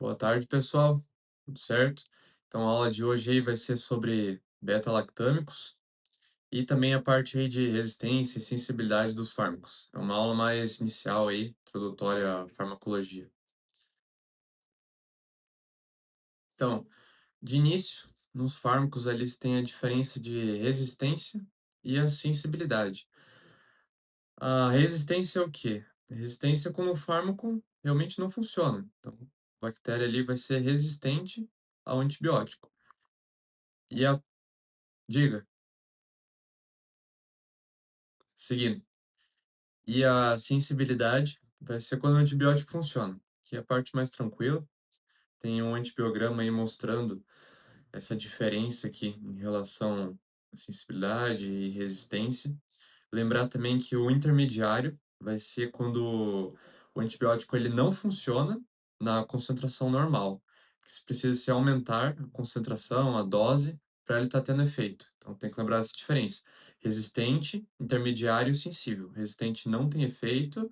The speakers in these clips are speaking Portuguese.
Boa tarde, pessoal. Tudo certo? Então, a aula de hoje aí vai ser sobre beta-lactâmicos e também a parte aí de resistência e sensibilidade dos fármacos. É uma aula mais inicial aí, introdutória à farmacologia. Então, de início, nos fármacos ali se tem a diferença de resistência e a sensibilidade. A resistência é o quê? A resistência é quando o fármaco realmente não funciona. Então, a bactéria ali vai ser resistente ao antibiótico. E a Diga, seguindo. E a sensibilidade vai ser quando o antibiótico funciona, que é a parte mais tranquila. Tem um antibiograma aí mostrando essa diferença aqui em relação à sensibilidade e resistência. Lembrar também que o intermediário vai ser quando o antibiótico ele não funciona na concentração normal, que se precisa se aumentar a concentração, a dose, para ele estar tendo efeito. Então tem que lembrar essa diferença. Resistente, intermediário e sensível. Resistente não tem efeito,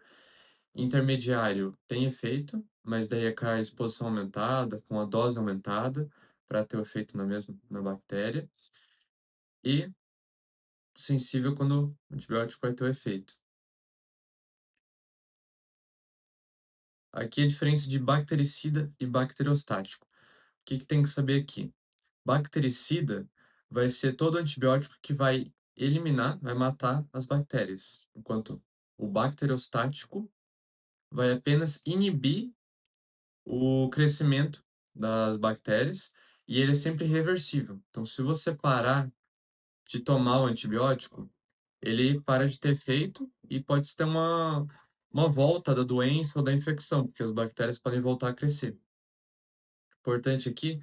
intermediário tem efeito, mas daí é com a exposição aumentada, com a dose aumentada, para ter o efeito na mesma na bactéria. E sensível quando o antibiótico vai ter o efeito. Aqui é a diferença de bactericida e bacteriostático. O que que tem que saber aqui? Bactericida vai ser todo antibiótico que vai eliminar, vai matar as bactérias, enquanto o bacteriostático vai apenas inibir o crescimento das bactérias e ele é sempre reversível. Então, se você parar de tomar o antibiótico, ele para de ter efeito e pode ter uma volta da doença ou da infecção, porque as bactérias podem voltar a crescer. Importante aqui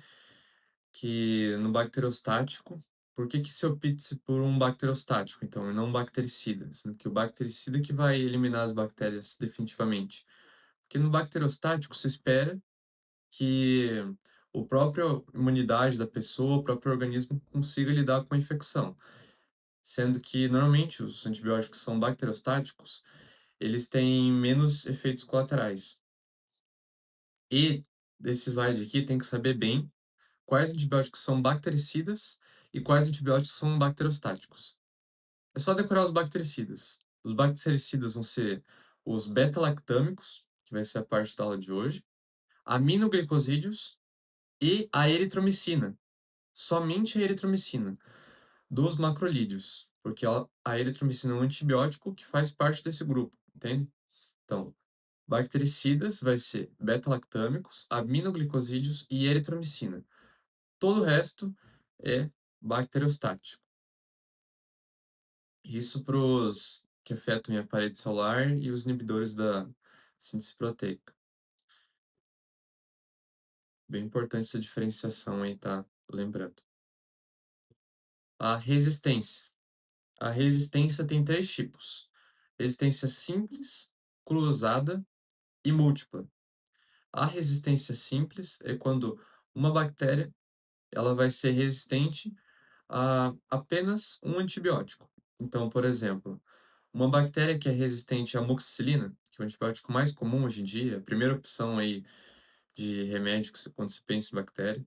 que no bacterostático, por que que se opta por um bacterostático, então, e não um bactericida? Sendo que o bactericida que vai eliminar as bactérias definitivamente. Porque no bacterostático se espera que o próprio imunidade da pessoa, o próprio organismo consiga lidar com a infecção. Sendo que normalmente os antibióticos são bacterostáticos, eles têm menos efeitos colaterais. E desse slide aqui tem que saber bem quais antibióticos são bactericidas e quais antibióticos são bacterostáticos. É só decorar os bactericidas. Os bactericidas vão ser os beta-lactâmicos, que vai ser a parte da aula de hoje, aminoglicosídeos e a eritromicina. Somente a eritromicina, dos macrolídeos, porque a eritromicina é um antibiótico que faz parte desse grupo, entende? Então, bactericidas vai ser beta-lactâmicos, aminoglicosídeos e eritromicina. Todo o resto é bacteriostático. Isso para os que afetam a parede celular e os inibidores da síntese proteica. Bem importante essa diferenciação aí, tá? Lembrando. A resistência. A resistência tem três tipos: resistência simples, cruzada e múltipla. A resistência simples é quando uma bactéria ela vai ser resistente a apenas um antibiótico. Então, por exemplo, uma bactéria que é resistente à amoxicilina, que é o antibiótico mais comum hoje em dia, a primeira opção aí de remédio quando se pensa em bactéria,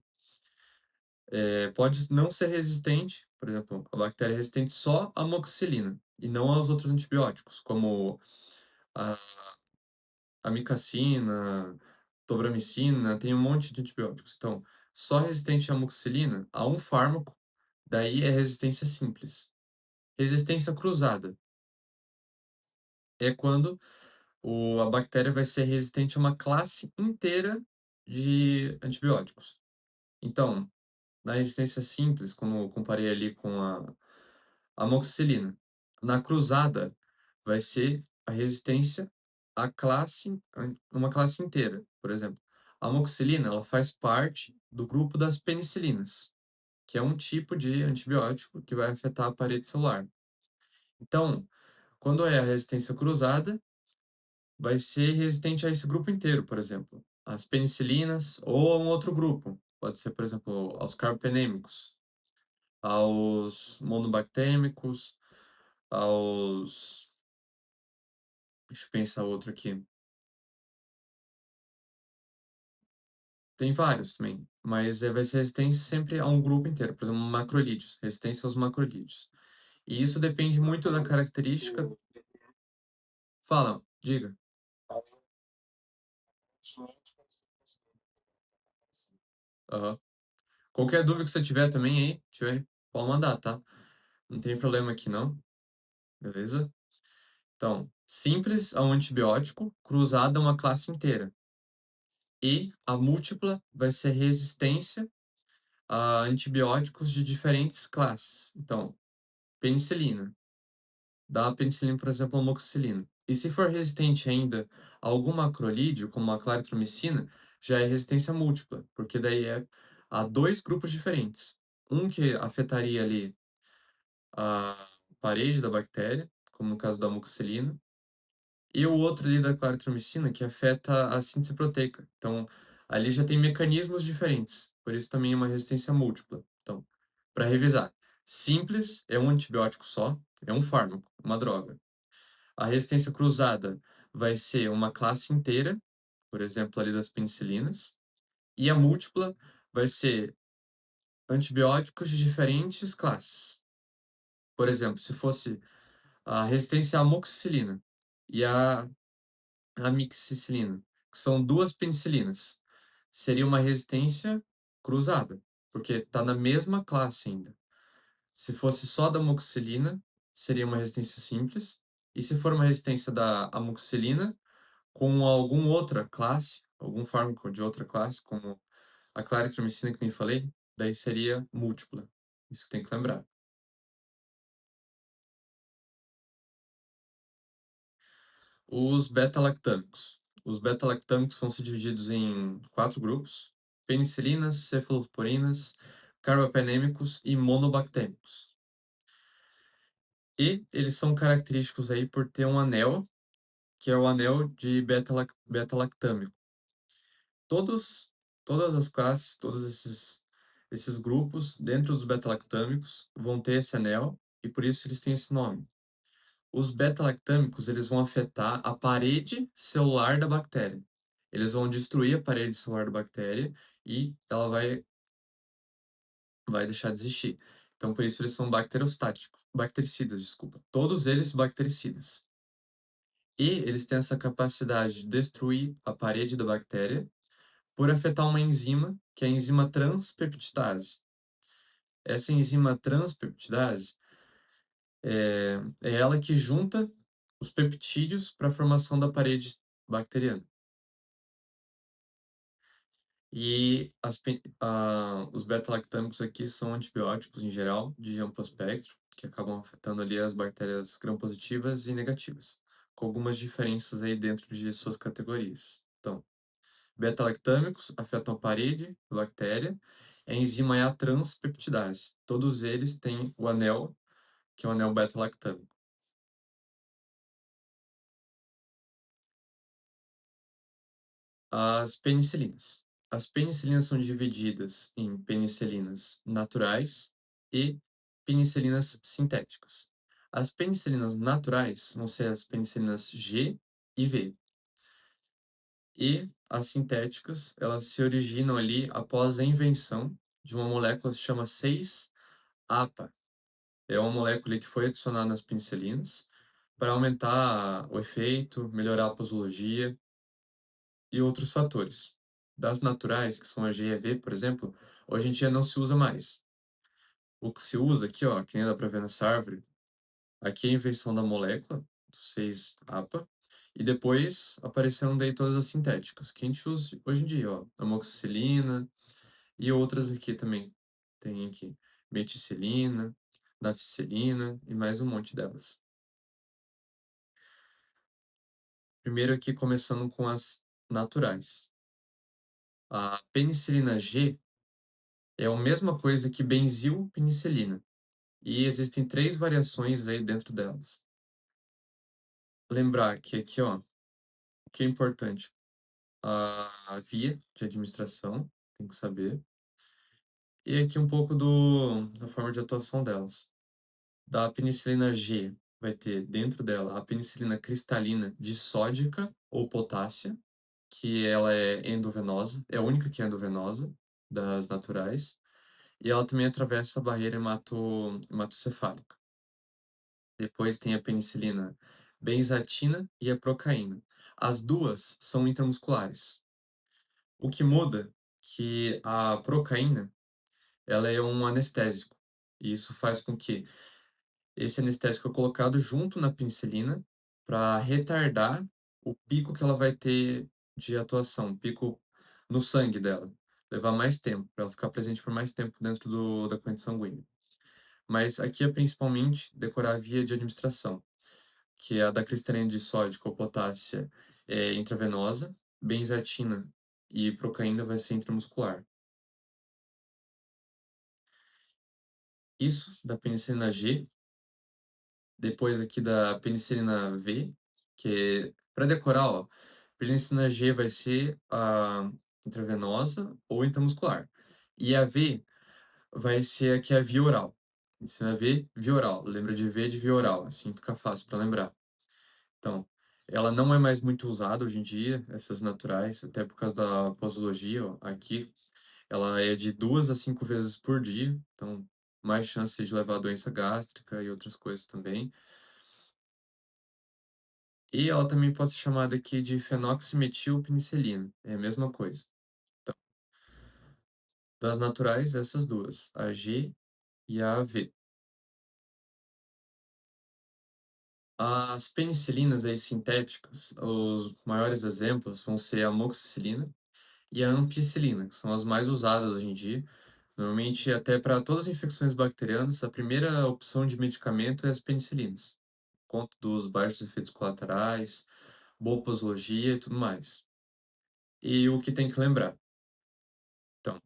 pode não ser resistente, por exemplo, a bactéria é resistente só à amoxicilina e não aos outros antibióticos, como a amicacina, tobramicina, tem um monte de antibióticos. Então, só resistente à amoxicilina, a um fármaco, daí é resistência simples. Resistência cruzada é quando a bactéria vai ser resistente a uma classe inteira de antibióticos. Então, na resistência simples, como eu comparei ali com a amoxicilina, na cruzada vai ser a resistência à uma classe inteira. Por exemplo, a amoxicilina, ela faz parte do grupo das penicilinas, que é um tipo de antibiótico que vai afetar a parede celular. Então, quando é a resistência cruzada, vai ser resistente a esse grupo inteiro, por exemplo, às penicilinas ou a um outro grupo. Pode ser, por exemplo, aos carbapenêmicos, aos monobactêmicos, aos. Deixa eu pensar outro aqui. Tem vários também, mas, vai ser resistência sempre a um grupo inteiro, por exemplo, macrolídeos, resistência aos macrolídeos. E isso depende muito da característica. Fala, diga. Aham. Qualquer dúvida que você tiver também aí, pode mandar, tá? Não tem problema aqui não, beleza? Então, simples a um antibiótico, cruzada a uma classe inteira. E a múltipla vai ser resistência a antibióticos de diferentes classes. Então, penicilina. Dá penicilina, por exemplo, amoxicilina. E se for resistente ainda a algum macrolídeo, como a claritromicina, já é resistência múltipla, porque daí é a dois grupos diferentes. Um que afetaria ali a parede da bactéria, como no caso da amoxicilina, e o outro ali da claritromicina que afeta a síntese proteica. Então, ali já tem mecanismos diferentes, por isso também é uma resistência múltipla. Então, para revisar, simples é um antibiótico só, é um fármaco, uma droga. A resistência cruzada vai ser uma classe inteira, por exemplo, ali das penicilinas, e a múltipla vai ser antibióticos de diferentes classes. Por exemplo, se fosse a resistência à amoxicilina e a amixicilina, que são duas penicilinas, seria uma resistência cruzada, porque está na mesma classe ainda. Se fosse só da amoxicilina, seria uma resistência simples, e se for uma resistência da amoxicilina com alguma outra classe, algum fármaco de outra classe, como a claritromicina que nem falei, daí seria múltipla. Isso tem que lembrar. Os beta-lactâmicos. Os beta-lactâmicos vão ser divididos em 4 grupos: penicilinas, cefaloporinas, carbapenêmicos e monobactêmicos. E eles são característicos aí por ter um anel, que é o anel de beta-lactâmico. Todos, todas as classes, todos esses grupos dentro dos beta-lactâmicos vão ter esse anel e por isso eles têm esse nome. Os beta-lactâmicos, eles vão afetar a parede celular da bactéria. Eles vão destruir a parede celular da bactéria e ela vai deixar de existir. Então, por isso eles são bacterostáticos, bactericidas, desculpa. Todos eles bactericidas. E eles têm essa capacidade de destruir a parede da bactéria por afetar uma enzima, que é a enzima transpeptidase. Essa enzima transpeptidase é ela que junta os peptídeos para a formação da parede bacteriana. E os beta-lactâmicos aqui são antibióticos em geral, de amplo espectro, que acabam afetando ali as bactérias gram-positivas e negativas, com algumas diferenças aí dentro de suas categorias. Então, beta-lactâmicos afetam a parede da bactéria, a enzima é a transpeptidase. Todos eles têm o anel, que é o anel beta-lactâmico. As penicilinas. As penicilinas são divididas em penicilinas naturais e penicilinas sintéticas. As penicilinas naturais vão ser as penicilinas G e V. E as sintéticas, elas se originam ali após a invenção de uma molécula que se chama 6-APA. É uma molécula que foi adicionada nas penicilinas para aumentar o efeito, melhorar a posologia e outros fatores. Das naturais, que são a G e a V, por exemplo, hoje em dia não se usa mais. O que se usa aqui, ó, que nem dá para ver nessa árvore, aqui é a invenção da molécula, do 6-APA, e depois apareceram daí todas as sintéticas, que a gente usa hoje em dia, ó, amoxicilina e outras aqui também. Tem aqui meticilina, naficilina e mais um monte delas. Primeiro aqui começando com as naturais. A penicilina G é a mesma coisa que benzilpenicilina. E existem três variações aí dentro delas. Lembrar que aqui, ó, o que é importante, a via de administração, tem que saber. E aqui um pouco da forma de atuação delas. Da penicilina G, vai ter dentro dela a penicilina cristalina dissódica ou potássia. que ela é endovenosa, é a única que é endovenosa das naturais, e ela também atravessa a barreira hematocefálica. Depois tem a penicilina benzatina e a procaína. As duas são intramusculares. O que muda que a procaína, ela é um anestésico, e isso faz com que esse anestésico é colocado junto na penicilina para retardar o pico que ela vai ter de atuação, pico no sangue dela, levar mais tempo, para ela ficar presente por mais tempo dentro da corrente sanguínea. Mas aqui é principalmente decorar a via de administração, que é a da cristalina de sódio ou potássia é intravenosa, benzatina e procaína vai ser intramuscular. Isso da penicilina G, depois aqui da penicilina V, que para decorar, ó, penicilina G vai ser a intravenosa ou intramuscular. E a V vai ser aqui a via oral. Penicilina V, via oral. Lembra de V de via oral, assim fica fácil para lembrar. Então, ela não é mais muito usada hoje em dia, essas naturais, até por causa da posologia, ó, aqui. Ela é de 2 a 5 vezes por dia, então mais chance de levar doença gástrica e outras coisas também. E ela também pode ser chamada aqui de fenoximetilpenicilina, é a mesma coisa. Então, das naturais, essas duas, a G e a V. As penicilinas aí sintéticas, os maiores exemplos vão ser a amoxicilina e a ampicilina, que são as mais usadas hoje em dia. Normalmente, até para todas as infecções bacterianas, a primeira opção de medicamento é as penicilinas, por conta dos baixos efeitos colaterais, boa posologia e tudo mais. E o que tem que lembrar? Então,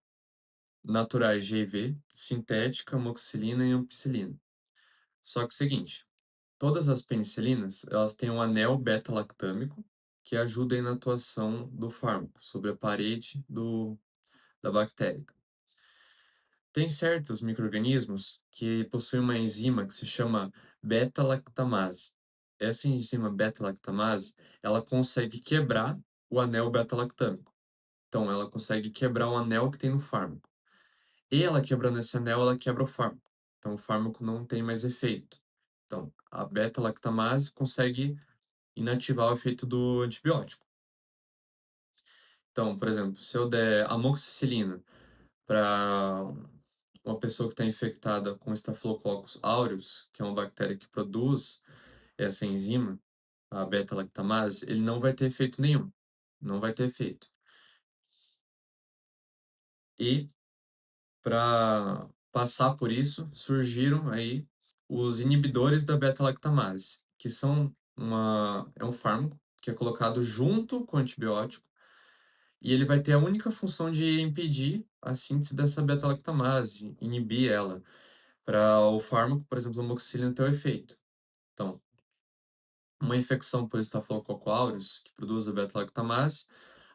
naturais GV, sintética, amoxicilina e ampicilina. Só que é o seguinte, todas as penicilinas, elas têm um anel beta-lactâmico que ajuda aí na atuação do fármaco sobre a parede da bactéria. Tem certos micro-organismos que possuem uma enzima que se chama beta-lactamase. Essa enzima beta-lactamase, ela consegue quebrar o anel beta-lactâmico. Então, ela consegue quebrar o anel que tem no fármaco. E ela quebrando esse anel, ela quebra o fármaco. Então, o fármaco não tem mais efeito. Então, a beta-lactamase consegue inativar o efeito do antibiótico. Então, por exemplo, se eu der amoxicilina para uma pessoa que está infectada com Staphylococcus aureus, que é uma bactéria que produz essa enzima, a beta-lactamase, ele não vai ter efeito nenhum. Não vai ter efeito. E para passar por isso, surgiram aí os inibidores da beta-lactamase, que é um fármaco que é colocado junto com o antibiótico e ele vai ter a única função de impedir a síntese dessa beta-lactamase, inibir ela, para o fármaco, por exemplo, a amoxicilina ter o efeito. Então, uma infecção por Staphylococcus aureus, que produz a beta-lactamase,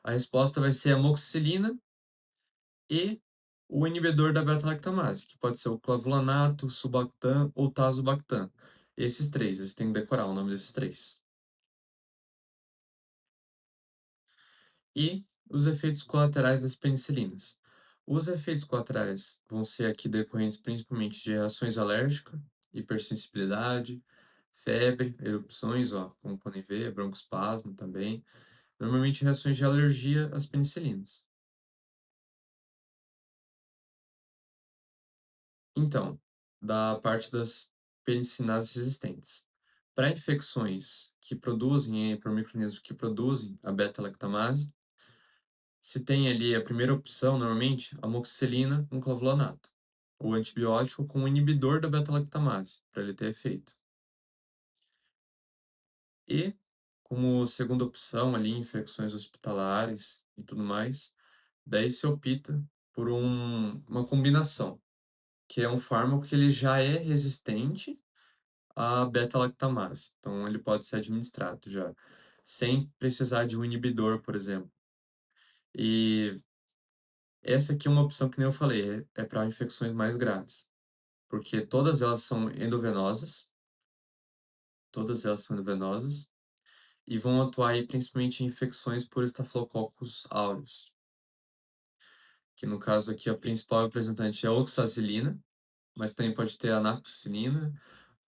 a resposta vai ser a amoxicilina e o inibidor da beta-lactamase, que pode ser o clavulanato, Subactam ou Tazobactam. Esses três, vocês têm que decorar o nome desses três. E os efeitos colaterais das penicilinas. Os efeitos colaterais vão ser aqui decorrentes principalmente de reações alérgicas, hipersensibilidade, febre, erupções, ó, como podem ver, broncoespasmo também. Normalmente reações de alergia às penicilinas. Então, da parte das penicilinases resistentes. Para infecções que produzem, para micro-organismos que produzem a beta-lactamase, se tem ali a primeira opção, normalmente, amoxicilina com clavulanato, ou antibiótico com inibidor da beta-lactamase, para ele ter efeito. E, como segunda opção ali, infecções hospitalares e tudo mais, daí se opta por uma combinação, que é um fármaco que ele já é resistente à beta-lactamase. Então, ele pode ser administrado já, sem precisar de um inibidor, por exemplo. E essa aqui é uma opção que nem eu falei, é para infecções mais graves, porque todas elas são endovenosas, e vão atuar aí principalmente em infecções por Staphylococcus aureus, que no caso aqui a principal representante é a oxazilina, mas também pode ter anaxicilina,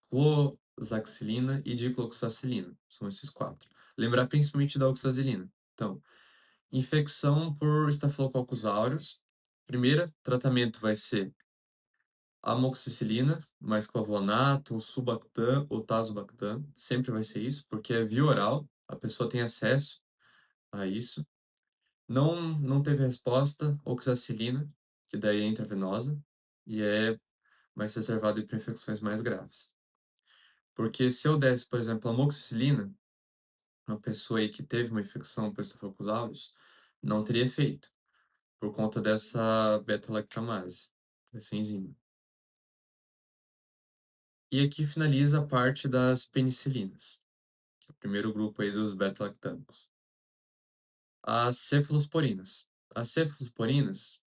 clozaxilina e dicloxacilina. São esses 4. Lembrar principalmente da oxazilina. Então, infecção por Staphylococcus aureus. Primeiro tratamento vai ser amoxicilina, mais clavuanato, Sulbactam ou Tazobactam. Sempre vai ser isso, porque é via oral, a pessoa tem acesso a isso. Não teve resposta, oxacilina, que daí é intravenosa, e é mais reservado para infecções mais graves. Porque se eu desse, por exemplo, amoxicilina, uma pessoa aí que teve uma infecção por Staphylococcus aureus, não teria efeito, por conta dessa beta-lactamase, essa enzima. E aqui finaliza a parte das penicilinas, que é o primeiro grupo aí dos beta-lactâmicos. As cefalosporinas. As cefalosporinas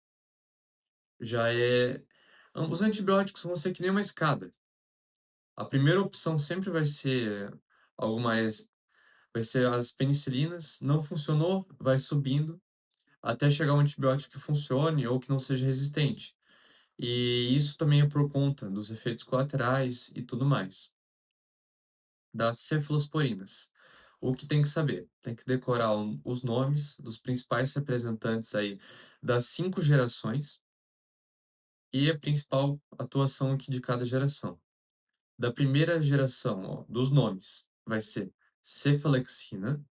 já é... Os antibióticos vão ser que nem uma escada. A primeira opção sempre vai ser algo mais... Vai ser as penicilinas, não funcionou, vai subindo, até chegar um antibiótico que funcione ou que não seja resistente. E isso também é por conta dos efeitos colaterais e tudo mais. Das cefalosporinas. O que tem que saber? Tem que decorar os nomes dos principais representantes aí das 5 gerações e a principal atuação aqui de cada geração. Da primeira geração, ó, dos nomes, vai ser cefalexina.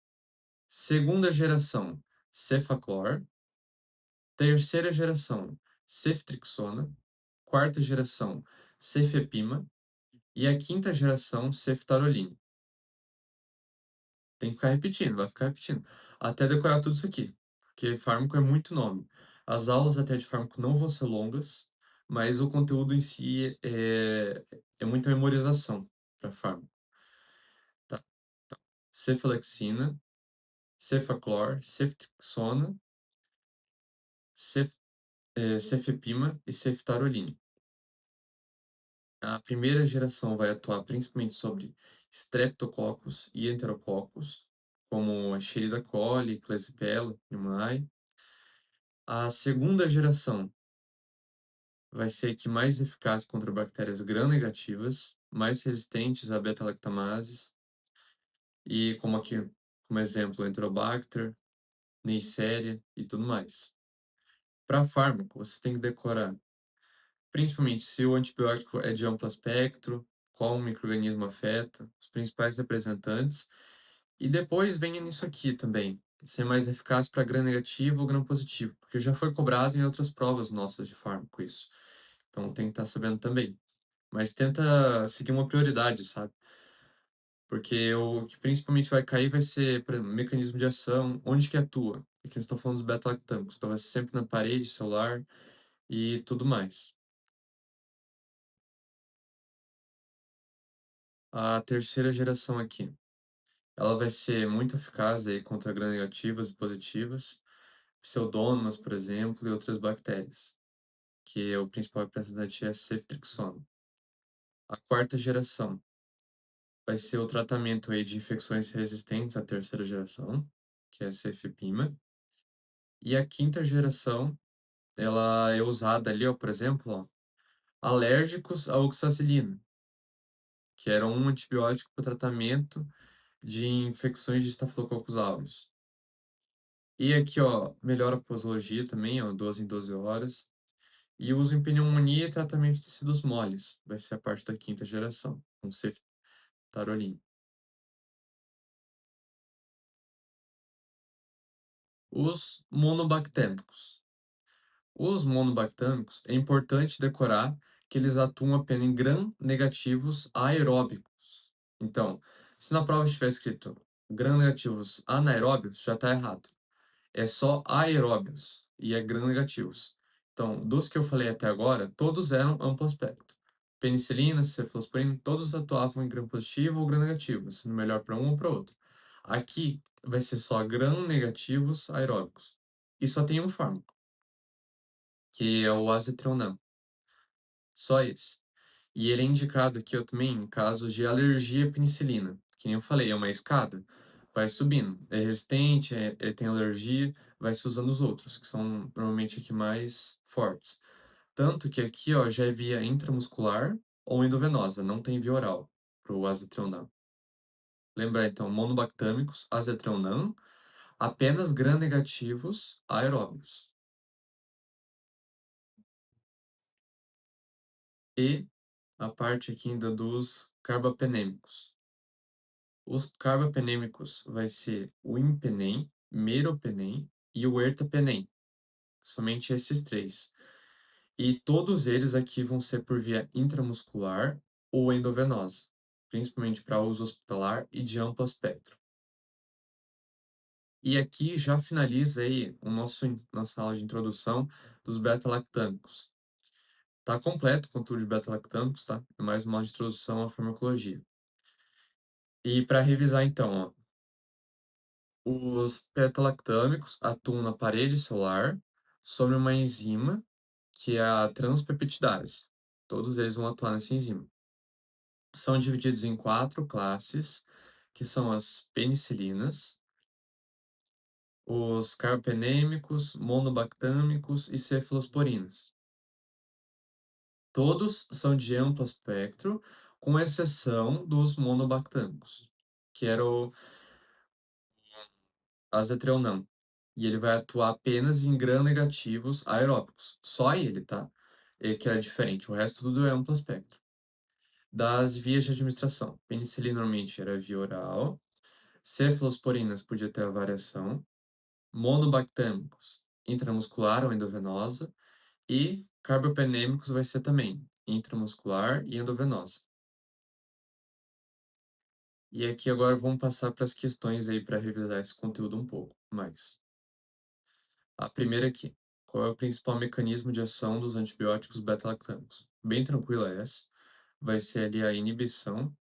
Segunda geração, cefaclor. Terceira geração, ceftrixona. Quarta geração, cefepima. E a quinta geração, ceftaroline. Tem que ficar repetindo, vai ficar repetindo. Até decorar tudo isso aqui. Porque fármaco é muito nome. As aulas até de fármaco não vão ser longas, mas o conteúdo em si é muita memorização para fármaco. Tá? Então, cefalexina, cefaclor, ceftrixona, cefepima e ceftaroline. A primeira geração vai atuar principalmente sobre Streptococcus e Enterococcus, como a Escherichia coli, Klebsiella pneumoniae. A segunda geração vai ser que mais eficaz contra bactérias gram-negativas, mais resistentes a beta-lactamases, e como aqui, como exemplo, Enterobacter, Neisseria e tudo mais. Para fármaco, você tem que decorar, principalmente se o antibiótico é de amplo espectro, qual microorganismo afeta, os principais representantes, e depois venha nisso aqui também, ser mais eficaz para gram-negativo ou gram-positivo, porque já foi cobrado em outras provas nossas de fármaco isso. Então tem que estar sabendo também. Mas tenta seguir uma prioridade, sabe? Porque o que principalmente vai cair vai ser, por exemplo, mecanismo de ação, onde que atua. Aqui eles estão falando dos beta-lactâmicos, então vai ser sempre na parede celular e tudo mais. A terceira geração aqui, ela vai ser muito eficaz aí contra gram-negativas e positivas, pseudomonas, por exemplo, e outras bactérias, que é o principal representante é a ceftrixona. A quarta geração vai ser o tratamento aí de infecções resistentes à terceira geração, que é a cefepima. E a quinta geração, ela é usada ali, ó, por exemplo, ó, alérgicos à oxacilina, que era um antibiótico para tratamento de infecções de Staphylococcus aureus. E aqui, ó, melhora a posologia também, ó, 12 em 12 horas. E uso em pneumonia e tratamento de tecidos moles, vai ser a parte da quinta geração, com ceftaroline. Os monobactêmicos. Os monobactâmicos, é importante decorar que eles atuam apenas em gram-negativos aeróbicos. Então, se na prova estiver escrito gram-negativos anaeróbios, já está errado. É só aeróbios e é gram-negativos. Então, dos que eu falei até agora, todos eram amplo espectro. Penicilina, cefalosporina, todos atuavam em gram-positivo ou gram-negativo, sendo melhor para um ou para outro. Aqui vai ser só gram-negativos aeróbicos. E só tem um fármaco, que é o azetonam. Só esse. E ele é indicado aqui eu também em casos de alergia à penicilina. Que nem eu falei, é uma escada. vai subindo. É resistente, ele tem alergia, vai se usando os outros, que são normalmente aqui mais fortes. Tanto que aqui, ó, já é via intramuscular ou endovenosa, não tem via oral para o azetrionam. Lembrar então, monobactâmicos, azetrionam, apenas gram-negativos aeróbios. E a parte aqui ainda dos carbapenêmicos. Os carbapenêmicos vai ser o impenem, meropenem e o ertapenem. Somente esses três. E todos eles aqui vão ser por via intramuscular ou endovenosa, principalmente para uso hospitalar e de amplo espectro. E aqui já finaliza aí nossa aula de introdução dos beta-lactâmicos. Tá completo o conteúdo de beta-lactâmicos, tá? É mais uma aula de introdução à farmacologia. E para revisar então, ó, os beta-lactâmicos atuam na parede celular sobre uma enzima que é a transpeptidase. Todos eles vão atuar nessa enzima. São divididos em quatro classes, que são as penicilinas, os carpenêmicos, monobactâmicos e cefalosporinas. Todos são de amplo espectro, com exceção dos monobactâmicos, que era o azetrionam. E ele vai atuar apenas em gram-negativos aeróbicos. Só ele, tá? Ele que é diferente. O resto tudo é amplo espectro. Das vias de administração. Penicilina normalmente era via oral. Cefalosporinas podia ter a variação. Monobactâmicos, intramuscular ou endovenosa. E carbapenêmicos vai ser também intramuscular e endovenosa. E aqui agora vamos passar para as questões aí para revisar esse conteúdo um pouco mais. A primeira aqui. Qual é o principal mecanismo de ação dos antibióticos beta-lactâmicos? Bem tranquila essa. Vai ser ali a inibição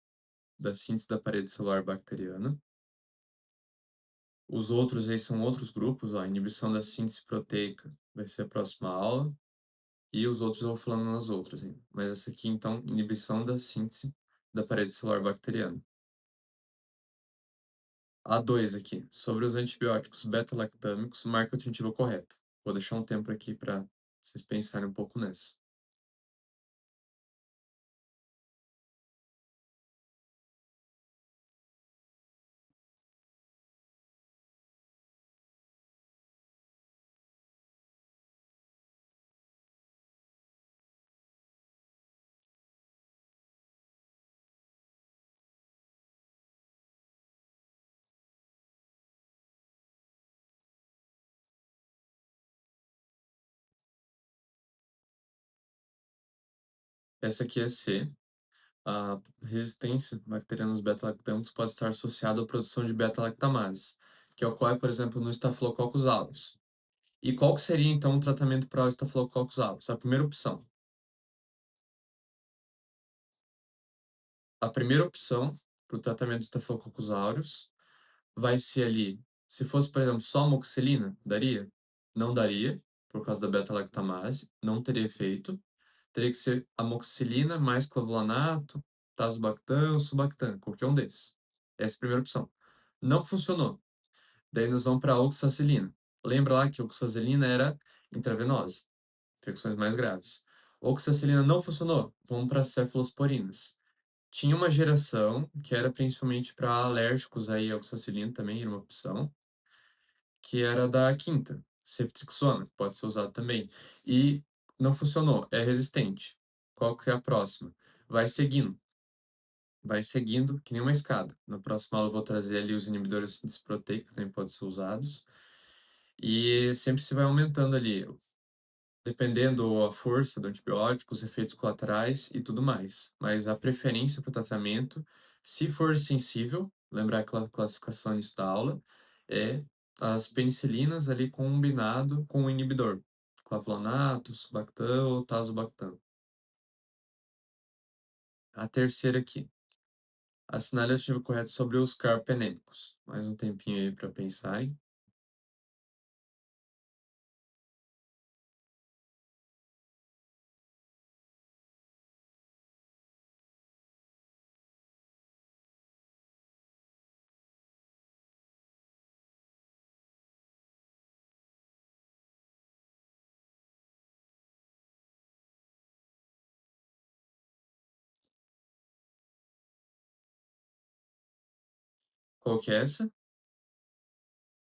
da síntese da parede celular bacteriana. Os outros aí são outros grupos, ó, a inibição da síntese proteica vai ser a próxima aula. E os outros eu vou falando nas outras ainda. Mas essa aqui, então, inibição da síntese da parede celular bacteriana. A 2 aqui, sobre os antibióticos beta-lactâmicos, marca a alternativa correta. Vou deixar um tempo aqui para vocês pensarem um pouco nessa. Essa aqui é C. A resistência bacteriana aos beta-lactâmicos pode estar associada à produção de beta-lactamases, que ocorre, por exemplo, no Staphylococcus aureus. E qual que seria, então, o tratamento para o Staphylococcus aureus? A primeira opção. A primeira opção para o tratamento do Staphylococcus aureus vai ser ali, se fosse, por exemplo, só amoxicilina, daria? Não daria, por causa da beta-lactamase, não teria efeito. Teria que ser amoxicilina mais clavulanato, tazobactam, sulbactam, qualquer um desses. Essa é a primeira opção. Não funcionou. Daí nós vamos para a oxacilina. Lembra lá que a oxacilina era intravenosa, infecções mais graves. Oxacilina não funcionou, vamos para cefalosporinas. Tinha uma geração que era principalmente para alérgicos aí, a oxacilina também era uma opção, que era da quinta, ceftriaxona, pode ser usado também. E não funcionou, é resistente. Qual que é a próxima? Vai seguindo, vai seguindo que nem uma escada. Na próxima aula eu vou trazer ali os inibidores de síntese proteica, que também podem ser usados. E sempre se vai aumentando ali, dependendo a força do antibiótico, os efeitos colaterais e tudo mais. Mas a preferência para o tratamento, se for sensível, lembrar aquela classificação nisso da aula, é as penicilinas ali combinado com o inibidor, clavulanato, sulbactam ou tazobactam. A terceira aqui, assinale a alternativa correta sobre os carpenêmicos. Mais um tempinho aí para pensar, hein? Qual que é essa?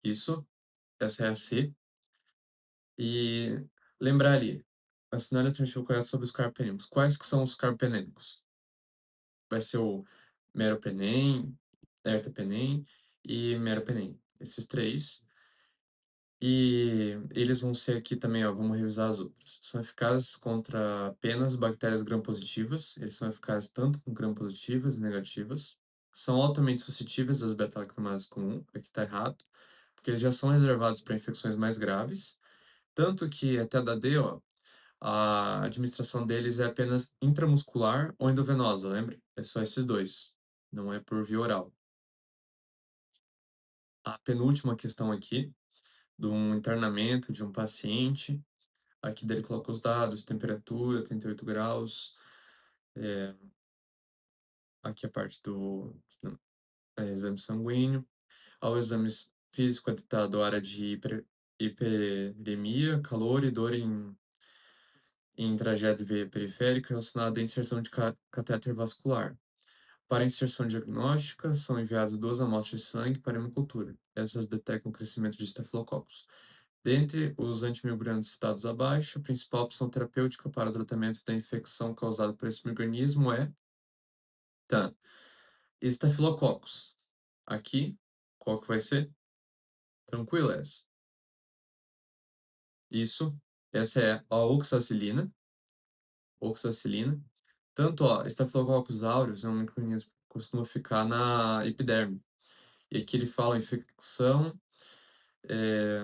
Isso, essa é a C. E lembrar ali, assinar a alternativa correta sobre os carpenêmicos. Quais que são os carpenêmicos? Vai ser o meropenem, ertapenem e meropenem. Esses três. E eles vão ser aqui também, ó, vamos revisar as outras. São eficazes contra apenas bactérias gram-positivas. Eles são eficazes tanto com gram-positivas e negativas. São altamente suscetíveis às beta-lactamases comum, aqui está errado, porque eles já são reservados para infecções mais graves. Tanto que até da D, ó, a administração deles é apenas intramuscular ou endovenosa, lembra? É só esses dois, não é por via oral. A penúltima questão aqui, de um internamento de um paciente, aqui daí ele coloca os dados, temperatura, 38 graus, aqui a parte do exame sanguíneo, ao exame físico é detectado área de hiperemia, calor e dor em trajeto veia periférica relacionada à inserção de catéter vascular. Para inserção diagnóstica, são enviadas 2 amostras de sangue para hemocultura. Essas detectam o crescimento de estafilococos. Dentre os antimicrobianos citados abaixo, a principal opção terapêutica para o tratamento da infecção causada por esse microorganismo é tá, estafilococos. Aqui, qual que vai ser? Tranquilo essa. Isso, essa é a oxacilina. Oxacilina. Tanto, ó, Staphylococcus aureus é um micro-organismo que costuma ficar na epiderme. E aqui ele fala é,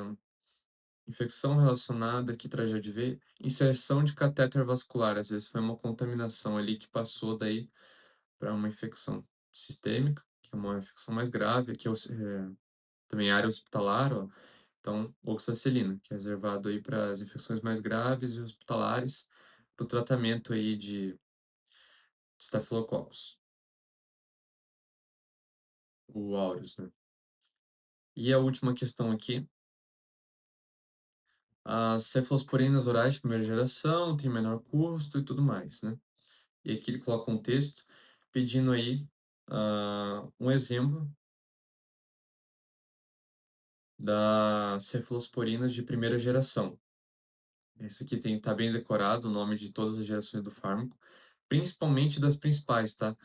infecção relacionada, que tragédia veio, inserção de catéter vascular. Às vezes foi uma contaminação ali que passou daí para uma infecção sistêmica, que é uma infecção mais grave, que é, também área hospitalar, ó. Então, oxacilina, que é reservado aí para as infecções mais graves e hospitalares, para o tratamento aí de estafilococos, o aureus, né? E a última questão aqui, as cefalosporinas orais de primeira geração têm menor custo e tudo mais, né? E aqui ele coloca um texto pedindo aí um exemplo das cefalosporinas de primeira geração. Esse aqui tá bem decorado o nome de todas as gerações do fármaco, principalmente das principais, tá?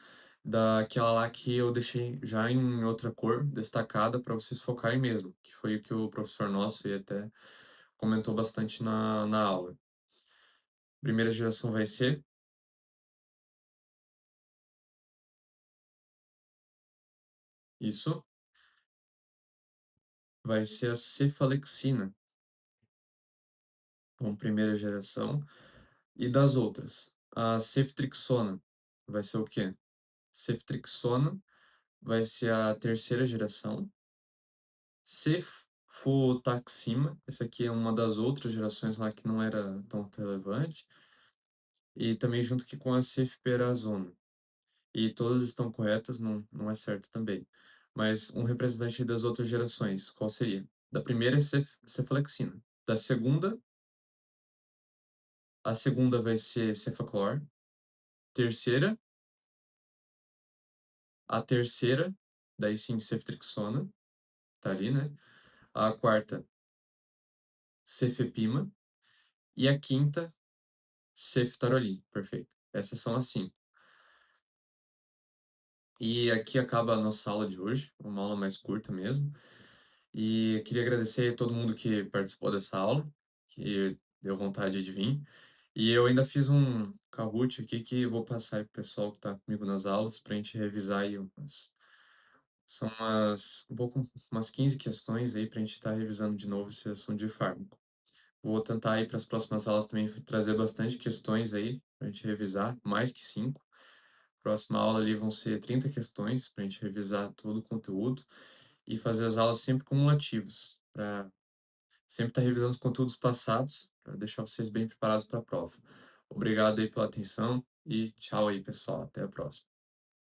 Daquela lá que eu deixei já em outra cor, destacada, para vocês focarem mesmo, que foi o que o professor nosso e até comentou bastante na aula. Primeira geração vai ser isso, vai ser a cefalexina, como primeira geração. E das outras, a ceftrixona vai ser o quê? Ceftrixona vai ser a terceira geração. Cefotaxima, essa aqui é uma das outras gerações lá que não era tão relevante. E também junto aqui com a cefperazona. E todas estão corretas, não é certo também. Mas um representante das outras gerações, qual seria? Da primeira é cefalexina. Da segunda, a segunda vai ser cefaclor. Terceira, a terceira, daí sim, ceftrixona, tá ali, né? A quarta, cefepima. E a quinta, ceftaroline. Perfeito. Essas são as cinco. E aqui acaba a nossa aula de hoje, uma aula mais curta mesmo. E eu queria agradecer a todo mundo que participou dessa aula, que deu vontade de vir. E eu ainda fiz um Kahoot aqui que eu vou passar para o pessoal que está comigo nas aulas para a gente revisar aí são umas 15 questões aí para a gente estar revisando de novo esse assunto de fármaco. Vou tentar aí para as próximas aulas também trazer bastante questões aí para a gente revisar, mais que 5. Próxima aula ali vão ser 30 questões para a gente revisar todo o conteúdo e fazer as aulas sempre cumulativas, para sempre estar revisando os conteúdos passados, para deixar vocês bem preparados para a prova. Obrigado aí pela atenção e tchau aí, pessoal. Até a próxima.